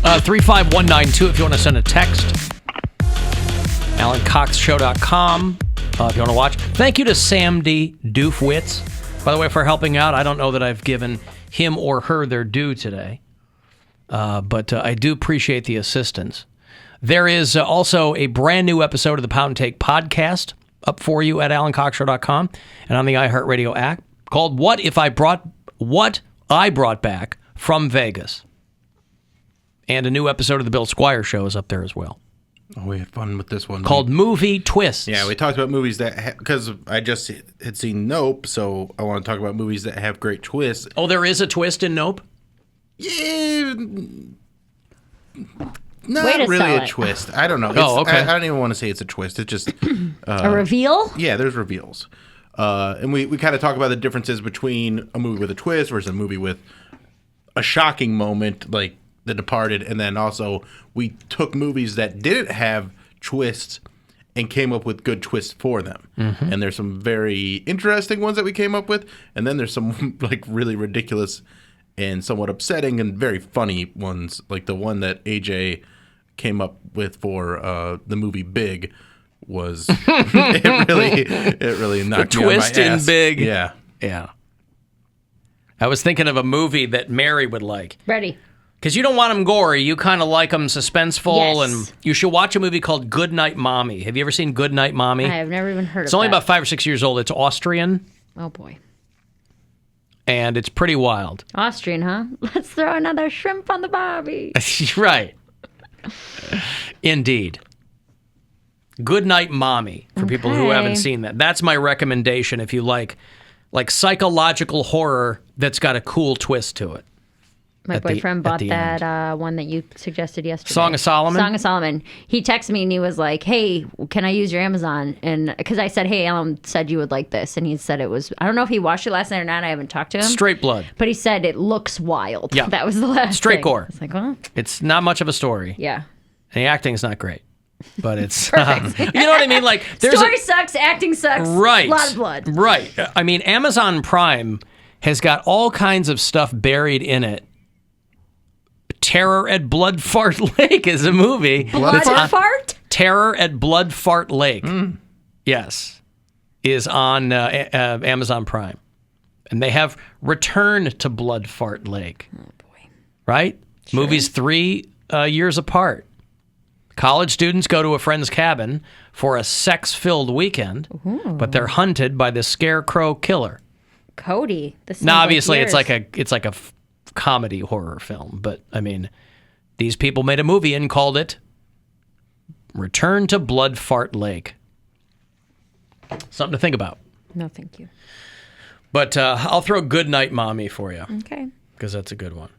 35192 if you want to send a text. AlanCoxShow.com if you want to watch. Thank you to Sam D. Doofwitz, by the way, for helping out. I don't know that I've given him or her their due today, but I do appreciate the assistance. There is also a brand new episode of the Poundcake podcast up for you at AlanCoxShow.com and on the iHeartRadio app called What I Brought Back from Vegas. And a new episode of the Bill Squire Show is up there as well. Oh, we had fun with this one. Called Movie Twists. Yeah, we talked about movies that, because I just had seen Nope, so I want to talk about movies that have great twists. Oh, there is a twist in Nope? Yeah, not really a twist. I don't know. Okay. I don't even want to say it's a twist. It's just... a reveal? Yeah, there's reveals. And we kind of talk about the differences between a movie with a twist versus a movie with a shocking moment, like The Departed, and then also we took movies that didn't have twists and came up with good twists for them. Mm-hmm. And there's some very interesting ones that we came up with, and then there's some like really ridiculous and somewhat upsetting and very funny ones, like the one that AJ came up with for the movie Big was it really knocked the me on my twist ass. in Big. Yeah. I was thinking of a movie that Mary would like. Ready. Because you don't want them gory. You kind of like them suspenseful. Yes. And you should watch a movie called Good Night Mommy. Have you ever seen Good Night Mommy? I have never even heard of it. It's only about 5 or 6 years old. It's Austrian. Oh, boy. And it's pretty wild. Austrian, huh? Let's throw another shrimp on the barbie. Right. Indeed. Good Night Mommy, for people who haven't seen that. That's my recommendation if you like psychological horror that's got a cool twist to it. My boyfriend bought that one that you suggested yesterday. Song of Solomon? Song of Solomon. He texted me and he was like, hey, can I use your Amazon? And because I said, hey, Alan said you would like this. And he said it was, I don't know if he watched it last night or not. I haven't talked to him. Straight blood. But he said it looks wild. Yeah. That was the last Straight thing. gore. It's like, well. It's not much of a story. Yeah. And the acting's not great. But it's, Perfect. you know what I mean? Like, there's Story sucks, acting sucks. Right. A lot of blood. Right. I mean, Amazon Prime has got all kinds of stuff buried in it. Terror at Blood Fart Lake is a movie. Blood Fart? Terror at Blood Fart Lake. Yes. Is on Amazon Prime. And they have Return to Blood Fart Lake. Oh, boy. Right? Sure. Movies 3 years apart. College students go to a friend's cabin for a sex-filled weekend, but they're hunted by the Scarecrow Killer. Cody. Now, obviously, it's like a comedy horror film, but I mean, these people made a movie and called it Return to Blood Fart Lake. Something to think about. No, thank you. But I'll throw Good Night Mommy for you. Okay. Because that's a good one.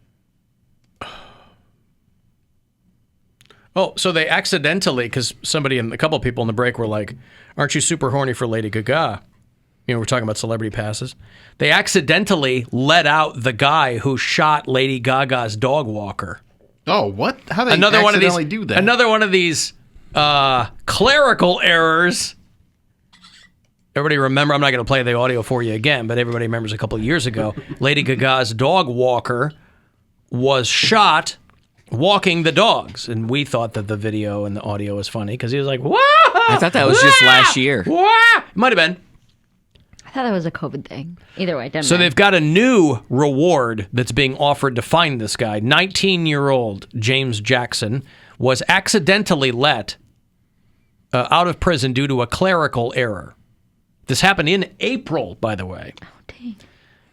Oh, so they accidentally, because a couple of people in the break were like, aren't you super horny for Lady Gaga? You know, we're talking about celebrity passes. They accidentally let out the guy who shot Lady Gaga's dog walker. Oh, what? How they accidentally do that? Another one of these clerical errors. Everybody remember, I'm not going to play the audio for you again, but everybody remembers a couple of years ago, Lady Gaga's dog walker was shot walking the dogs. And we thought that the video and the audio was funny because he was like, wah! I thought that was just last year. Wah! Might have been. I thought that was a COVID thing. Either way, So they've got a new reward that's being offered to find this guy. 19-year-old James Jackson was accidentally let out of prison due to a clerical error. This happened in April, by the way. Oh, dang.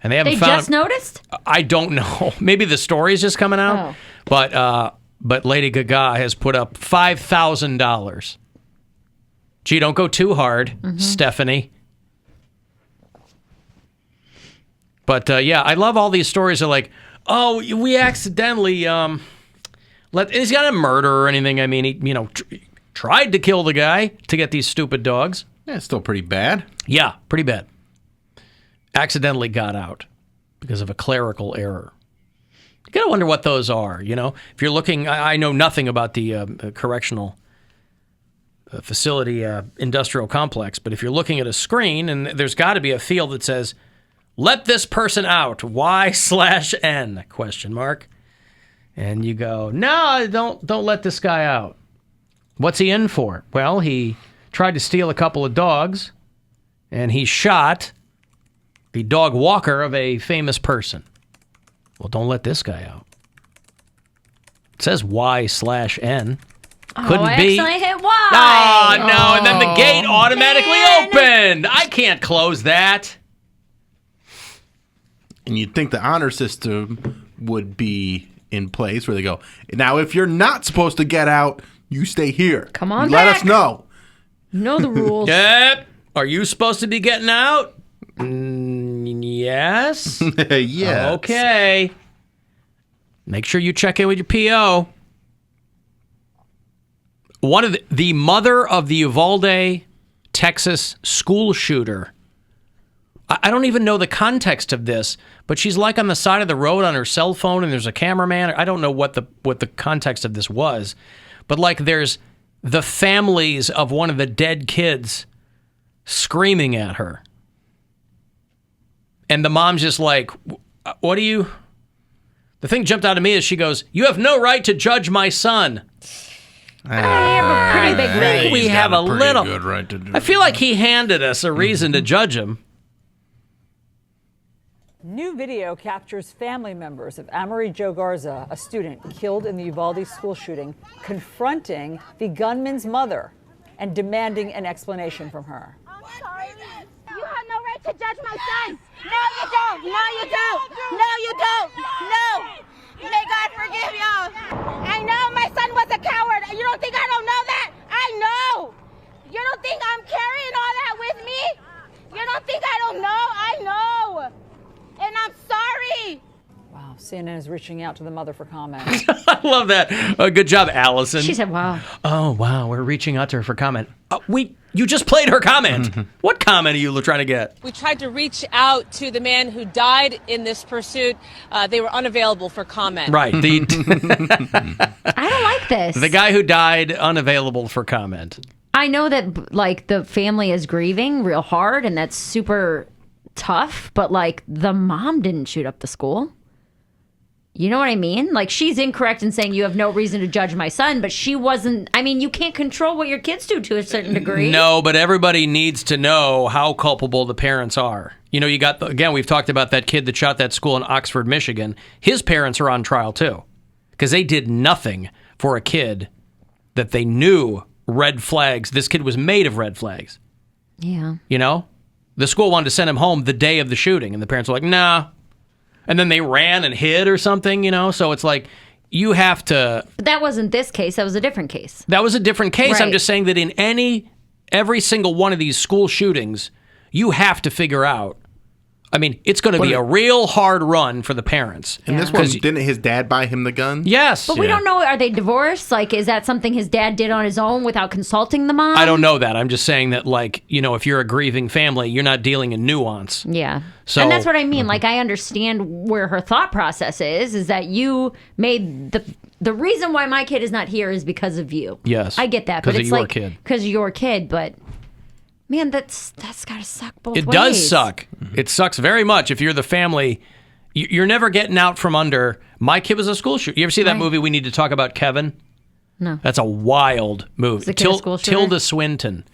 And they just noticed? I don't know. Maybe the story's just coming out. Oh. But Lady Gaga has put up $5,000. Gee, don't go too hard, Stephanie. But yeah, I love all these stories of like, oh, we accidentally he's got a murder or anything. I mean, he tried to kill the guy to get these stupid dogs. Yeah, it's still pretty bad. Yeah, pretty bad. Accidentally got out because of a clerical error. You got to wonder what those are, you know? If you're looking, I know nothing about the correctional facility industrial complex, but if you're looking at a screen and there's got to be a field that says, let this person out, Y/N, question mark. And you go, no, don't let this guy out. What's he in for? Well, he tried to steal a couple of dogs, and he shot the dog walker of a famous person. Well, don't let this guy out. It says Y/N. Couldn't I be. accidentally hit Y. Oh, no, and then the gate automatically opened. I can't close that. And you'd think the honor system would be in place where they go, now, if you're not supposed to get out, you stay here. Come on You let back. us know. You know the rules. Yep. Are you supposed to be getting out? Yes. Yeah. Okay. Make sure you check in with your PO. One of the mother of the Uvalde, Texas school shooter. I don't even know the context of this, but she's like on the side of the road on her cell phone, and there's a cameraman. I don't know what the context of this was, but like there's the families of one of the dead kids screaming at her, and the mom's just like, "What do you?" The thing jumped out at me as she goes, "You have no right to judge my son." I have a pretty big right. We He's have got a pretty little. good right to do I feel like he handed us a reason to judge him. New video captures family members of Amory Joe Garza, a student killed in the Uvalde school shooting, confronting the gunman's mother and demanding an explanation from her. I'm sorry. You have no right to judge my son. No, you don't. No, you don't. No, you don't. No. May God forgive y'all. I know my son was a coward. You don't think I don't know that? I know. You don't think I'm carrying all that with me? You don't think I don't know? I know. And I'm sorry. Wow, CNN is reaching out to the mother for comment. I love that. Good job, Allison. She said, wow. Oh, wow. We're reaching out to her for comment. You just played her comment. What comment are you trying to get? We tried to reach out to the man who died in this pursuit. They were unavailable for comment. Right. I don't like this. The guy who died, unavailable for comment. I know that like the family is grieving real hard, and that's super tough, but like the mom didn't shoot up the school. You know what I mean? Like she's incorrect in saying you have no reason to judge my son, but she wasn't. I mean, you can't control what your kids do to a certain degree. No, but everybody needs to know how culpable the parents are. You know, you got, again, we've talked about that kid that shot that school in Oxford, Michigan. His parents are on trial too, because they did nothing for a kid that they knew red flags. This kid was made of red flags. Yeah. You know? The school wanted to send him home the day of the shooting, and the parents were like, nah. And then they ran and hid or something, you know? So it's like, you have to... But that wasn't this case. That was a different case. That was a different case. I'm Right. just saying that in every single one of these school shootings, you have to figure out... I mean, it's going to be a real hard run for the parents. And this one, didn't his dad buy him the gun? Yes. But we don't know, are they divorced? Like, is that something his dad did on his own without consulting the mom? I don't know that. I'm just saying that, like, you know, if you're a grieving family, you're not dealing in nuance. Yeah. So- and that's what I mean. Like, I understand where her thought process is that you made the reason why my kid is not here is because of you. Yes. I get that. 'Cause But of it's your like, kid. because of your kid, but man, that's got to suck both ways. It does suck. It sucks very much if you're the family. You're never getting out from under, my kid was a school shooter. You ever see that movie, We Need to Talk About Kevin? No. That's a wild movie. Is the kid a school shooter? Tilda Swinton.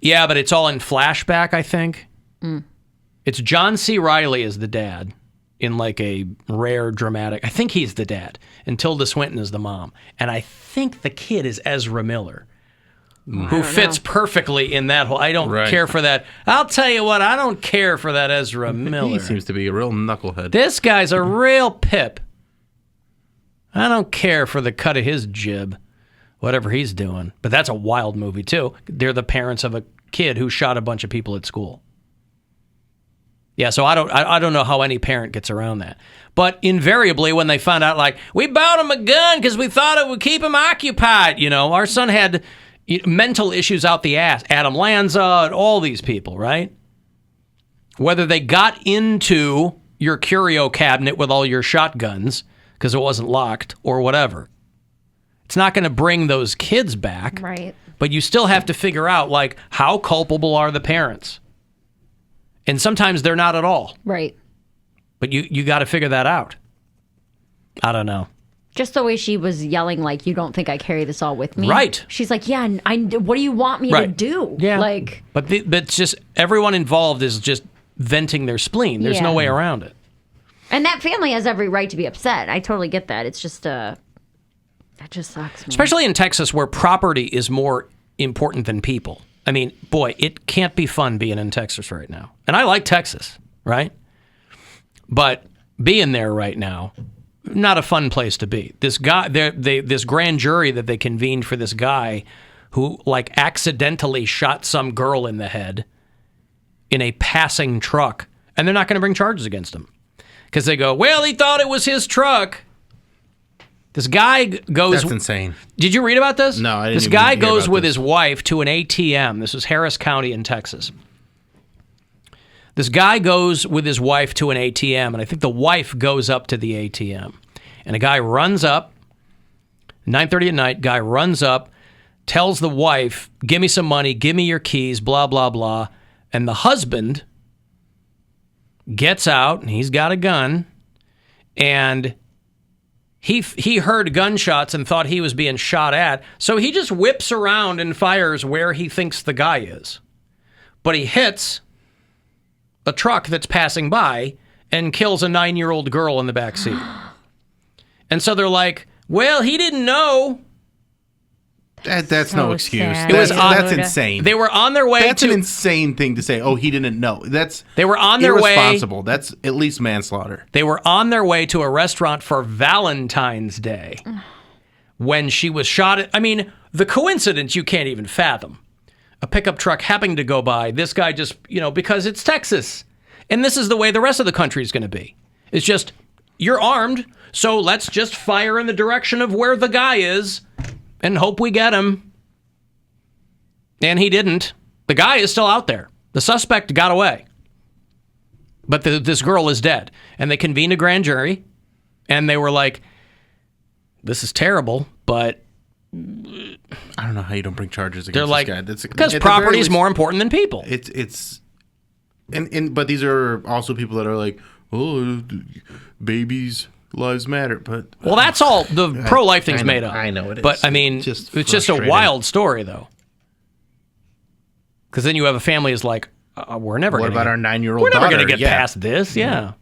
Yeah, but it's all in flashback, I think. It's John C. Reilly as the dad in like a rare dramatic. I think he's the dad. And Tilda Swinton is the mom. And I think the kid is Ezra Miller, who fits perfectly in that whole. I don't Right. care for that. I'll tell you what, I don't care for that Ezra Miller. He seems to be a real knucklehead. This guy's a real pip. I don't care for the cut of his jib, whatever he's doing. But that's a wild movie, too. They're the parents of a kid who shot a bunch of people at school. Yeah, so I don't know how any parent gets around that. But invariably, when they found out, like, we bought him a gun because we thought it would keep him occupied. You know, our son had mental issues out the ass. Adam Lanza and all these people, right? Whether they got into your curio cabinet with all your shotguns because it wasn't locked or whatever. It's not going to bring those kids back. Right. But you still have to figure out, like, how culpable are the parents? And sometimes they're not at all. Right. But you got to figure that out. I don't know. Just the way she was yelling, like, you don't think I carry this all with me? Right. She's like, yeah, what do you want me to do? Yeah. Like, but it's just everyone involved is just venting their spleen. There's no way around it. and that family has every right to be upset. I totally get that. It's just, that just sucks, man. Especially in Texas where property is more important than people. I mean, boy, it can't be fun being in Texas right now. And I like Texas, right? But being there right now, not a fun place to be. This guy, this grand jury that they convened for this guy who, like, accidentally shot some girl in the head in a passing truck, and they're not going to bring charges against him because they go, well, he thought it was his truck. This guy goes... That's insane. Did you read about this? No, I didn't. This even guy hear goes about with this. his wife to an ATM. This is Harris County in Texas. This guy goes with his wife to an ATM, and I think the wife goes up to the ATM. And a guy runs up, 9:30 at night, guy runs up, tells the wife, give me some money, give me your keys, blah, blah, blah. And the husband gets out, and he's got a gun, and he heard gunshots and thought he was being shot at, so he just whips around and fires where he thinks the guy is. But he hits a truck that's passing by and kills a 9-year-old girl in the back seat. And so they're like, well, he didn't know. That's So no excuse. sad. It was That's odd. insane. They were on their way That's an to... insane thing to say. Oh, he didn't know. They were on their way... irresponsible. That's at least manslaughter. They were on their way to a restaurant for Valentine's Day when she was shot at... I mean, the coincidence you can't even fathom. A pickup truck happening to go by, this guy just, because it's Texas. And this is the way the rest of the country is going to be. It's just, you're armed, so let's just fire in the direction of where the guy is and hope we get him. And he didn't. The guy is still out there. The suspect got away. But this girl is dead. And they convened a grand jury, and they were like, this is terrible, but... I don't know how you don't bring charges against They're like, this guy. because At the property very is least, more important than people. It's but these are also people that are like, oh, babies' lives matter. But Well, that's all the pro-life thing's I know- made up. I know it is. But, I mean, It's just it's just a frustrating. wild story, though. Because then you have a family is like, we're never what going to about our 9-year-old We're never daughter? going to get Yeah. past this. Yeah.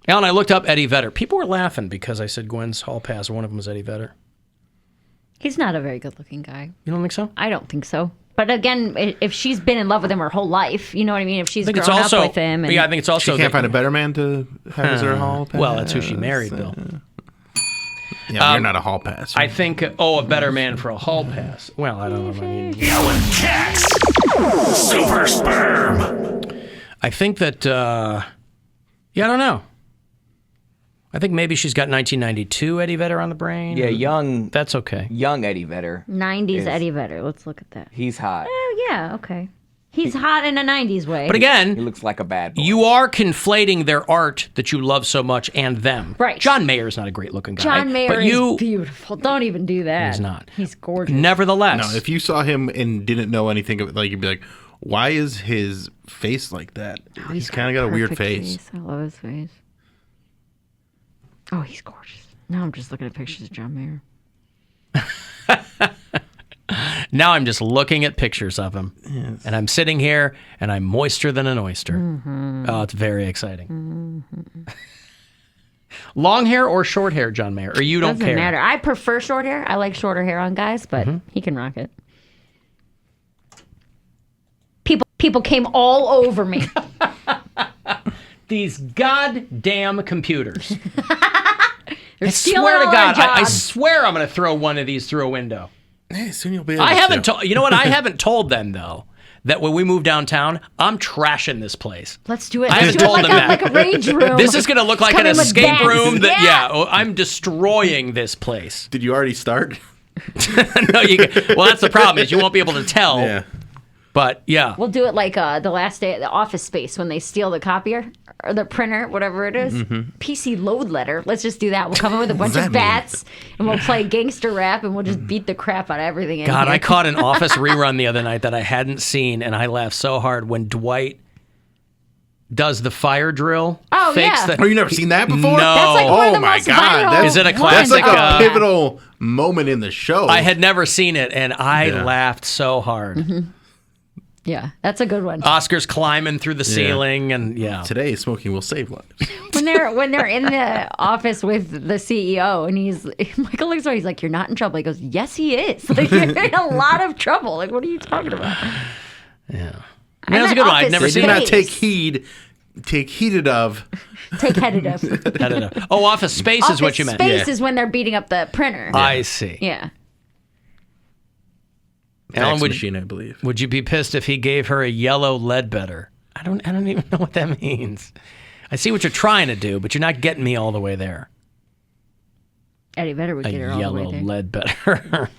Alan, I looked up Eddie Vedder. People were laughing because I said Gwen's hall pass. One of them was Eddie Vedder. He's not a very good-looking guy. You don't think so? I don't think so. But again, if she's been in love with him her whole life, you know what I mean? If she's I think grown it's also, up with him. And, yeah, I think it's also... She can't that- find a better man to have as her hall pass. Well, that's who she married, Bill. Yeah, you're not a hall pass. I think, a better man for a hall pass. Well, I don't know. I mean, Alan Cox, Super Sperm. I think that, I don't know. I think maybe she's got 1992 Eddie Vedder on the brain. Yeah, young That's okay. Eddie Vedder. 90s Eddie Vedder. Let's look at that. He's hot. Oh, yeah, okay. He's hot in a 90s way. But He again, looks like a bad boy. you are conflating their art that you love so much and them. Right. John Mayer's not a great looking guy. John Mayer but you, is beautiful. Don't even do that. He's not. He's gorgeous. Nevertheless. No, if you saw him and didn't know anything of it, like you'd be like, why is his face like that? Oh, he's kind of got a weird perfect face. I love his face. Oh, he's gorgeous. Now I'm just looking at pictures of John Mayer. Now I'm just looking at pictures of him. Yes. And I'm sitting here and I'm moister than an oyster. Mm-hmm. Oh, it's very exciting. Mm-hmm. Long hair or short hair, John Mayer? Or you don't Doesn't care? matter. I prefer short hair. I like shorter hair on guys, but he can rock it. People came all over me. These goddamn computers. They're I stealing swear to all God, our I jobs. swear I'm going to throw one of these through a window. Hey, soon you'll be able I haven't to. told, you know what? I haven't told them, though, that when we move downtown, I'm trashing this place. Let's do it. I Let's haven't do it told like them a, that. like a rage room. This is going to look like Come an in with escape beds. room. Yeah. I'm destroying this place. Did you already start? No, well, that's the problem is you won't be able to tell. Yeah. But yeah, We'll do it like the last day at the Office Space when they steal the copier or the printer, whatever it is. PC load letter. Let's just do that. We'll come in with a bunch that of mean? bats and we'll play gangster rap and we'll just beat the crap out of everything. God, in here. I caught an Office rerun the other night that I hadn't seen, and I laughed so hard when Dwight does the fire drill Oh, fakes yeah. the. Oh, you never seen that before? No. That's like one of the Oh my most God, viral that's- Is it a ones. That's like classic, a pivotal moment in the show. I had never seen it, and I Yeah. laughed so hard. Yeah, that's a good one. Oscar's climbing through the ceiling, and yeah. Today, smoking will save lives. When they're in the office with the CEO, and Michael looks over, he's like, "You're not in trouble." He goes, "Yes, he is. Like, you're in a lot of trouble. Like, what are you talking about?" Yeah. I mean, that was a good one. I'd never They seen did it. not take heed. Take heeded of. Take headed of. I don't know. Oh, Office Space is what you meant. Space is when they're beating up the printer. I see. Yeah. Alan, Fax machine, I believe. would you be pissed if he gave her a yellow Ledbetter? I don't even know what that means. I see what you're trying to do, but you're not getting me all the way there. Eddie Vedder would A get her all the way yellow there. Ledbetter.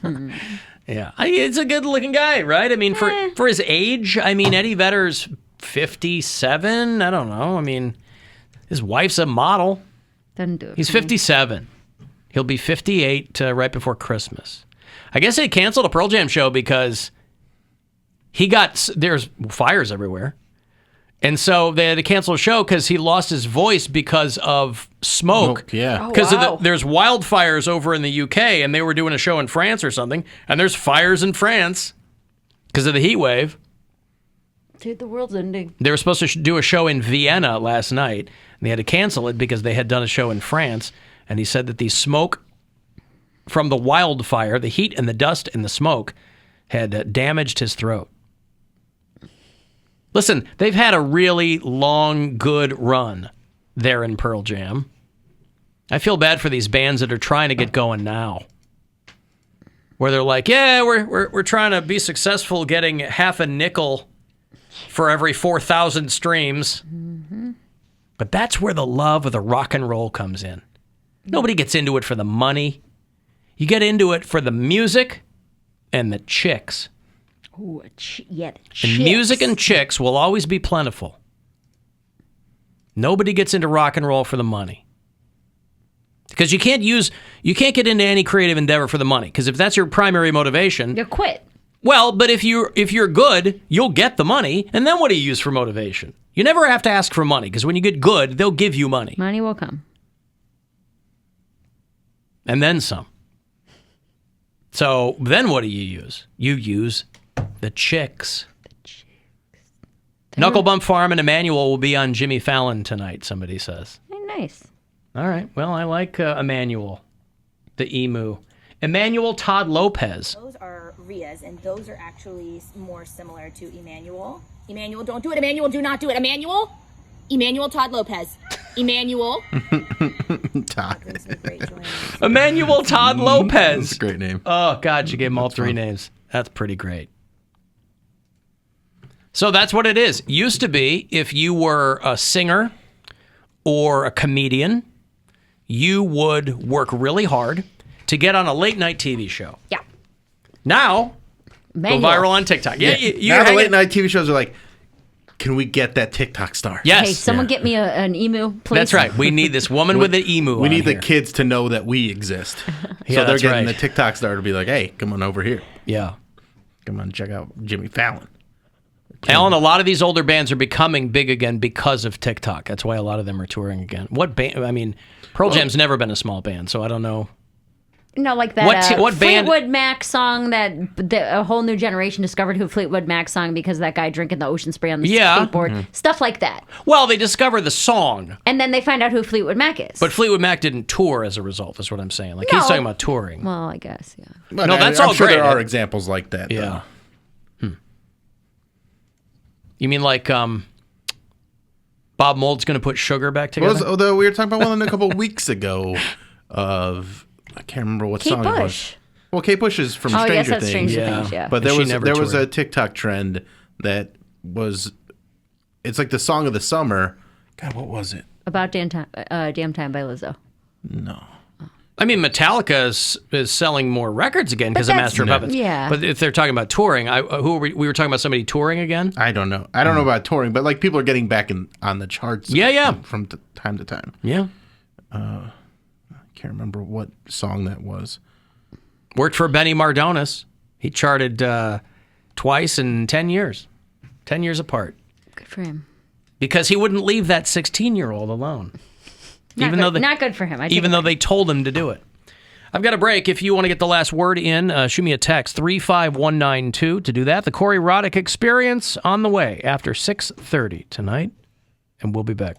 Yeah, it's a good-looking guy, right? I mean, for his age, I mean, Eddie Vedder's 57. I don't know. I mean, his wife's a model. Doesn't do it. He's for me. 57. He'll be 58 right before Christmas. I guess they canceled a Pearl Jam show because there's fires everywhere. And so they had to cancel a show because he lost his voice because of smoke. Yeah. Because wow. there's wildfires over in the UK, and they were doing a show in France or something, and there's fires in France because of the heat wave. Dude, the world's ending. They were supposed to do a show in Vienna last night, and they had to cancel it because they had done a show in France. And he said that the smoke from the wildfire, the heat and the dust and the smoke, had damaged his throat. Listen, they've had a really long, good run there in Pearl Jam. I feel bad for these bands that are trying to get going now, where they're like, "Yeah, we're trying to be successful, getting half a nickel for every 4,000 streams." Mm-hmm. But that's where the love of the rock and roll comes in. Nobody gets into it for the money. You get into it for the music and the chicks. Ooh, the And chicks. music and chicks will always be plentiful. Nobody gets into rock and roll for the money. Because you can't get into any creative endeavor for the money. Because if that's your primary motivation, You quit. well, but if you're good, you'll get the money, and then what do you use for motivation? You never have to ask for money, because when you get good, they'll give you money. Money will come. And then some. So then what do you use? You use the chicks. Knuckle Bump Farm and Emmanuel will be on Jimmy Fallon tonight, somebody says. Hey, nice. All right. Well, I like Emmanuel, the emu. Emmanuel Todd Lopez. Those are Rias, and those are actually more similar to Emmanuel. Emmanuel, don't do it. Emmanuel, do not do it. Emmanuel? Emmanuel Todd Lopez. Emmanuel. Todd. Emmanuel Todd Lopez. That's a great name. Oh, God, you gave him all three names. That's pretty great. So that's what it is. Used to be, if you were a singer or a comedian, you would work really hard to get on a late-night TV show. Yeah. Now, Manual. go viral on TikTok. Yeah, you're Now the hanging- late night TV shows are like, can we get that TikTok star? Yes. Hey, someone get me an emu, please. That's right. We need this woman with an emu We on need the here. kids to know that we exist. Yeah, So they're that's getting right. the TikTok star to be like, hey, come on over here. Yeah. Come on, check out Jimmy Fallon. Alan, a lot of these older bands are becoming big again because of TikTok. That's why a lot of them are touring again. What band? I mean, Pearl Jam's never been a small band, so I don't know. No, like that What band- Fleetwood Mac song that a whole new generation discovered who Fleetwood Mac song because of that guy drinking the ocean spray on the Yeah. skateboard. Stuff like that. Well, they discovered the song, And then they find out who Fleetwood Mac is. but Fleetwood Mac didn't tour as a result, is what I'm saying. Like, he's No. talking about touring. well, I guess, yeah. But No, that's I'm all sure great. there are examples like that. Yeah. though. You mean like Bob Mould's going to put Sugar back What was, together? although we were talking about one a couple weeks ago of, I can't remember what Kate song it was. Bush. Well, Kate Bush is from Oh, yes, Stranger that's Things. Stranger Things, yeah. But She there never was toured. a TikTok trend that was, it's like the song of the summer. God, what was it? About Damn Time by Lizzo. No. I mean, Metallica is selling more records again because of that's- Master of Puppets. Yeah. But if they're talking about touring, we were talking about somebody touring again? I don't know. I don't know about touring, but like people are getting back on the charts. Yeah. From time to time. Yeah. I can't remember what song that was. Worked for Benny Mardones. He charted twice in 10 years. 10 years apart. Good for him. because he wouldn't leave that 16-year-old alone. Not good for him. Even though they told him to do it. I've got a break. If you want to get the last word in, shoot me a text, 35192 to do that. The Corey Roddick Experience on the way after 6:30 tonight, and we'll be back.